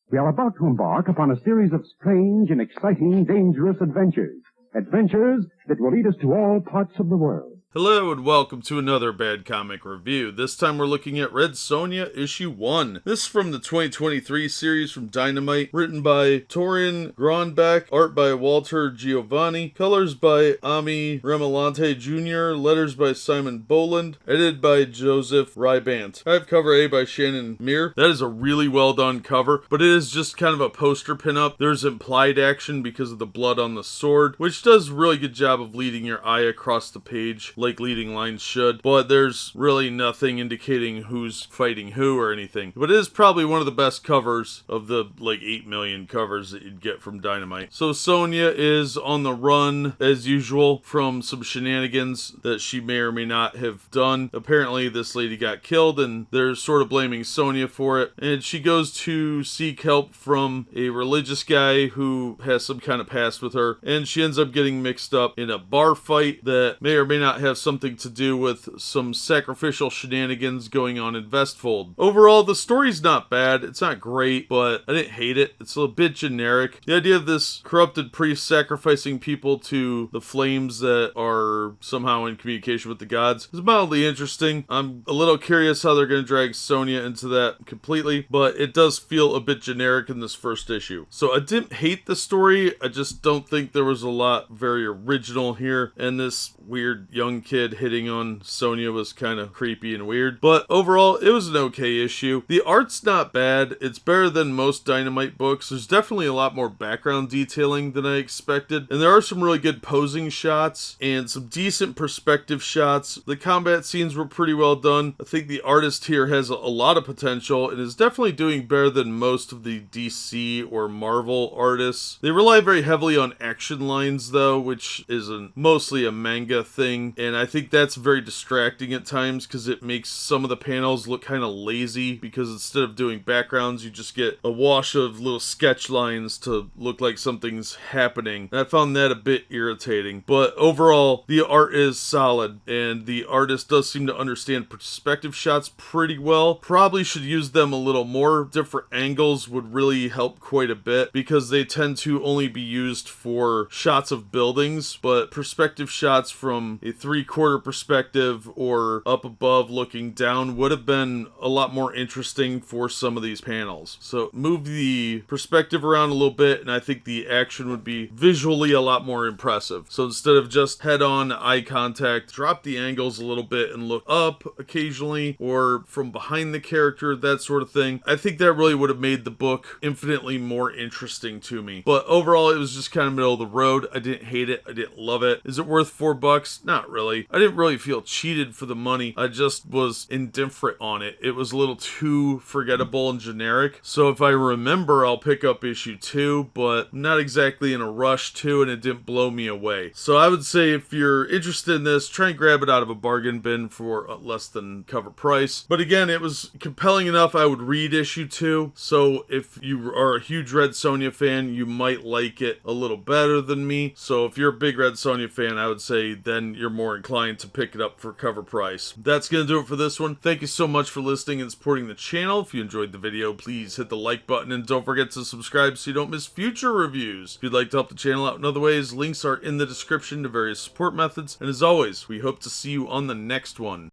We are about to embark upon a series of strange and exciting, dangerous adventures. Adventures that will lead us to all parts of the world. Hello and welcome to another Bad Comic Review. This time we're looking at Red Sonja issue 1. This is from the 2023 series from Dynamite, written by Torunn Gronbekk, art by Walter Geovani, colors by Omi Remalante Jr., letters by Simon Bowland, edited by Joseph Rybant. I have cover A by Shannon Maer. That is a really well done cover, but it is just kind of a poster pinup. There's implied action because of the blood on the sword, which does a really good job of leading your eye across the page, like leading lines should, but there's really nothing indicating who's fighting who or anything. But it is probably one of the best covers of the 8 million covers that you'd get from Dynamite. So Sonja is on the run as usual from some shenanigans that she may or may not have done. Apparently this lady got killed and they're sort of blaming Sonja for it, and she goes to seek help from a religious guy who has some kind of past with her, and she ends up getting mixed up in a bar fight that may or may not have something to do with some sacrificial shenanigans going on in Vestfold. Overall, the story's not bad. It's not great, but I didn't hate it. It's a bit generic. The idea of this corrupted priest sacrificing people to the flames that are somehow in communication with the gods is mildly interesting. I'm a little curious how they're going to drag Sonja into that completely, but it does feel a bit generic in this first issue. So I didn't hate the story. I just don't think there was a lot very original here, and this weird young kid hitting on Sonja was kind of creepy and weird. But overall, it was an okay issue. The art's not bad. It's better than most Dynamite books. There's definitely a lot more background detailing than I expected, and there are some really good posing shots and some decent perspective shots. The combat scenes were pretty well done. I think the artist here has a lot of potential and is definitely doing better than most of the DC or Marvel artists. They rely very heavily on action lines though, which is mostly a manga thing, and I think that's very distracting at times because it makes some of the panels look kind of lazy, because instead of doing backgrounds you just get a wash of little sketch lines to look like something's happening, and I found that a bit irritating. But overall, the art is solid, and the artist does seem to understand perspective shots pretty well. Probably should use them a little more. Different angles would really help quite a bit, because they tend to only be used for shots of buildings, but perspective shots from a three-quarter perspective or up above looking down would have been a lot more interesting for some of these panels. So move the perspective around a little bit and I think the action would be visually a lot more impressive. So instead of just head-on eye contact, drop the angles a little bit and look up occasionally or from behind the character, that sort of thing. I think that really would have made the book infinitely more interesting to me. But overall, it was just kind of middle of the road. I didn't hate it. I didn't love it. Is it worth $4? Not really. I didn't really feel cheated for the money. I just was indifferent on it. It was a little too forgettable and generic. So if I remember, I'll pick up issue 2, but I'm not exactly in a rush to, and it didn't blow me away. So I would say if you're interested in this, try and grab it out of a bargain bin for less than cover price. But again, it was compelling enough I would read issue 2. So if you are a huge Red Sonja fan, you might like it a little better than me. So if you're a big Red Sonja fan, I would say then you're more inclined to pick it up for cover price. That's going to do it for this one. Thank you so much for listening and supporting the channel. If you enjoyed the video, please hit the like button and don't forget to subscribe so you don't miss future reviews. If you'd like to help the channel out in other ways, links are in the description to various support methods. And as always, we hope to see you on the next one.